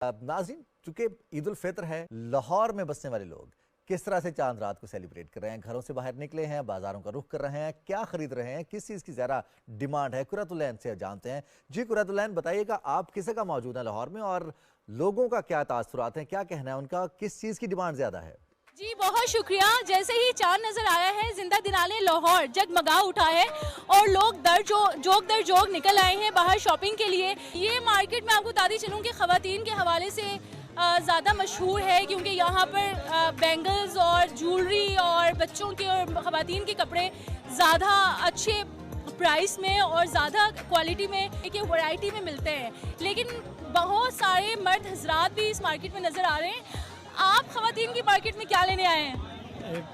नाज़रीन, चूंकि ईद उल फितर है, लाहौर में बसने वाले लोग किस तरह से चांद रात को सेलिब्रेट कर रहे हैं, घरों से बाहर निकले हैं, बाजारों का रुख कर रहे हैं, क्या खरीद रहे हैं, किस चीज़ की ज़्यादा डिमांड है, कुरैतुलैन से जानते हैं। जी कुरैतुलैन, बताइएगा आप किस जगह मौजूद हैं लाहौर में और लोगों का क्या तासुरात हैं, क्या कहना है उनका, किस चीज़ की डिमांड ज़्यादा है? जी बहुत शुक्रिया। जैसे ही चांद नजर आया है, जिंदा दिलाने लाहौर जगमगा उठा है और लोग जोग दर जोग निकल आए हैं बाहर शॉपिंग के लिए। ये मार्केट में आपको बताती चलूँ कि ख़वातीन के हवाले से ज़्यादा मशहूर है, क्योंकि यहाँ पर बैंगल्स और ज्वेलरी और बच्चों के और ख़वातीन के कपड़े ज़्यादा अच्छे प्राइस में और ज़्यादा क्वालिटी में, एक वैरायटी में मिलते हैं। लेकिन बहुत सारे मर्द हजरात भी इस मार्केट में नज़र आ रहे हैं। आप ख़वातीन की मार्केट में क्या लेने आए हैं?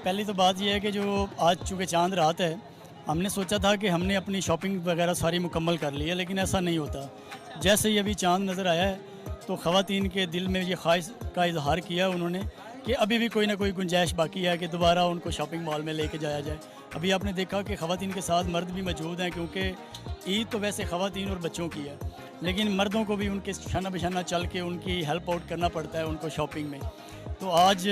पहली तो बात यह है कि जो आज चूँकि चांद रात है, हमने सोचा था कि हमने अपनी शॉपिंग वगैरह सारी मुकम्मल कर ली है, लेकिन ऐसा नहीं होता। जैसे ही अभी चांद नज़र आया है तो ख़वातीन के दिल में ये ख्वाहिश का इजहार किया उन्होंने कि अभी भी कोई ना कोई गुंजाइश बाकी है कि दोबारा उनको शॉपिंग मॉल में लेके जाया जाए। अभी आपने देखा कि ख़वातीन के साथ मर्द भी मौजूद हैं, क्योंकि ईद तो वैसे ख़वातीन और बच्चों की है, लेकिन मर्दों को भी उनके शाना बशाना चल के उनकी हेल्प आउट करना पड़ता है उनको शॉपिंग में। तो आज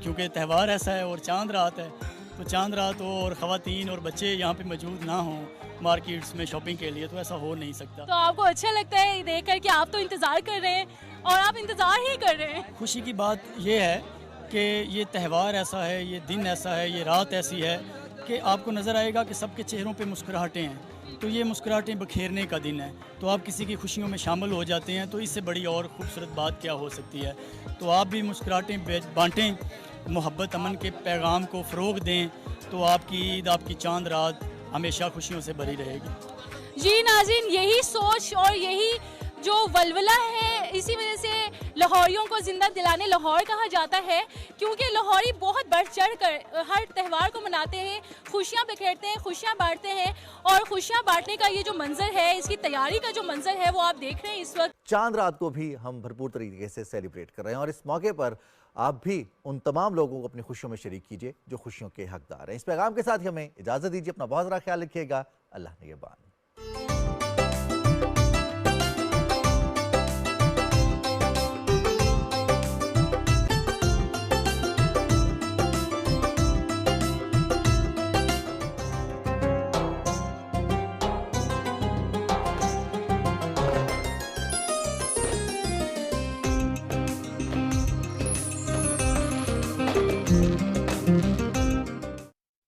क्योंकि त्यौहार ऐसा है और चांद रात है, तो चांद रात हो और ख़वातीन और बच्चे यहाँ पे मौजूद ना हों मार्केट्स में शॉपिंग के लिए, तो ऐसा हो नहीं सकता। तो आपको अच्छा लगता है देख कर कि आप तो इंतज़ार कर रहे हैं और आप इंतज़ार ही कर रहे हैं। खुशी की बात यह है कि ये त्यौहार ऐसा है, ये दिन ऐसा है, ये रात ऐसी है कि आपको नज़र आएगा कि सबके चेहरों पे मुस्कुराहटें हैं। तो ये मुस्कुराहटें बखेरने का दिन है, तो आप किसी की खुशियों में शामिल हो जाते हैं, तो इससे बड़ी और ख़ूबसूरत बात क्या हो सकती है। तो आप भी मुस्कुराहटें बांटें, मोहब्बत अमन के पैगाम को फ़रोग़ दें, तो आपकी ईद, आपकी चांद रात हमेशा खुशियों से भरी रहेगी। जी नाज़रीन, यही सोच और यही जो वलवला है, इसी वजह से लाहौरियों को ज़िंदा दिलाने लाहौर कहा जाता है, क्योंकि लाहौरी बहुत बढ़ चढ़ कर हर त्यौहार को मनाते हैं, खुशियाँ बिखेरते हैं, खुशियाँ बांटते हैं। और खुशियाँ बांटने का ये जो मंजर है, इसकी तैयारी का जो मंजर है, वो आप देख रहे हैं इस वक्त। चांद रात को भी हम भरपूर तरीके से सेलिब्रेट कर रहे हैं और इस मौके पर आप भी उन तमाम लोगों को अपनी खुशियों में शरीक कीजिए जो खुशियों के हकदार हैं। इस पैगाम के साथ ही हमें इजाज़त दीजिए। अपना बहुत ज़रा ख्याल रखिएगा। अल्लाह निगहबान।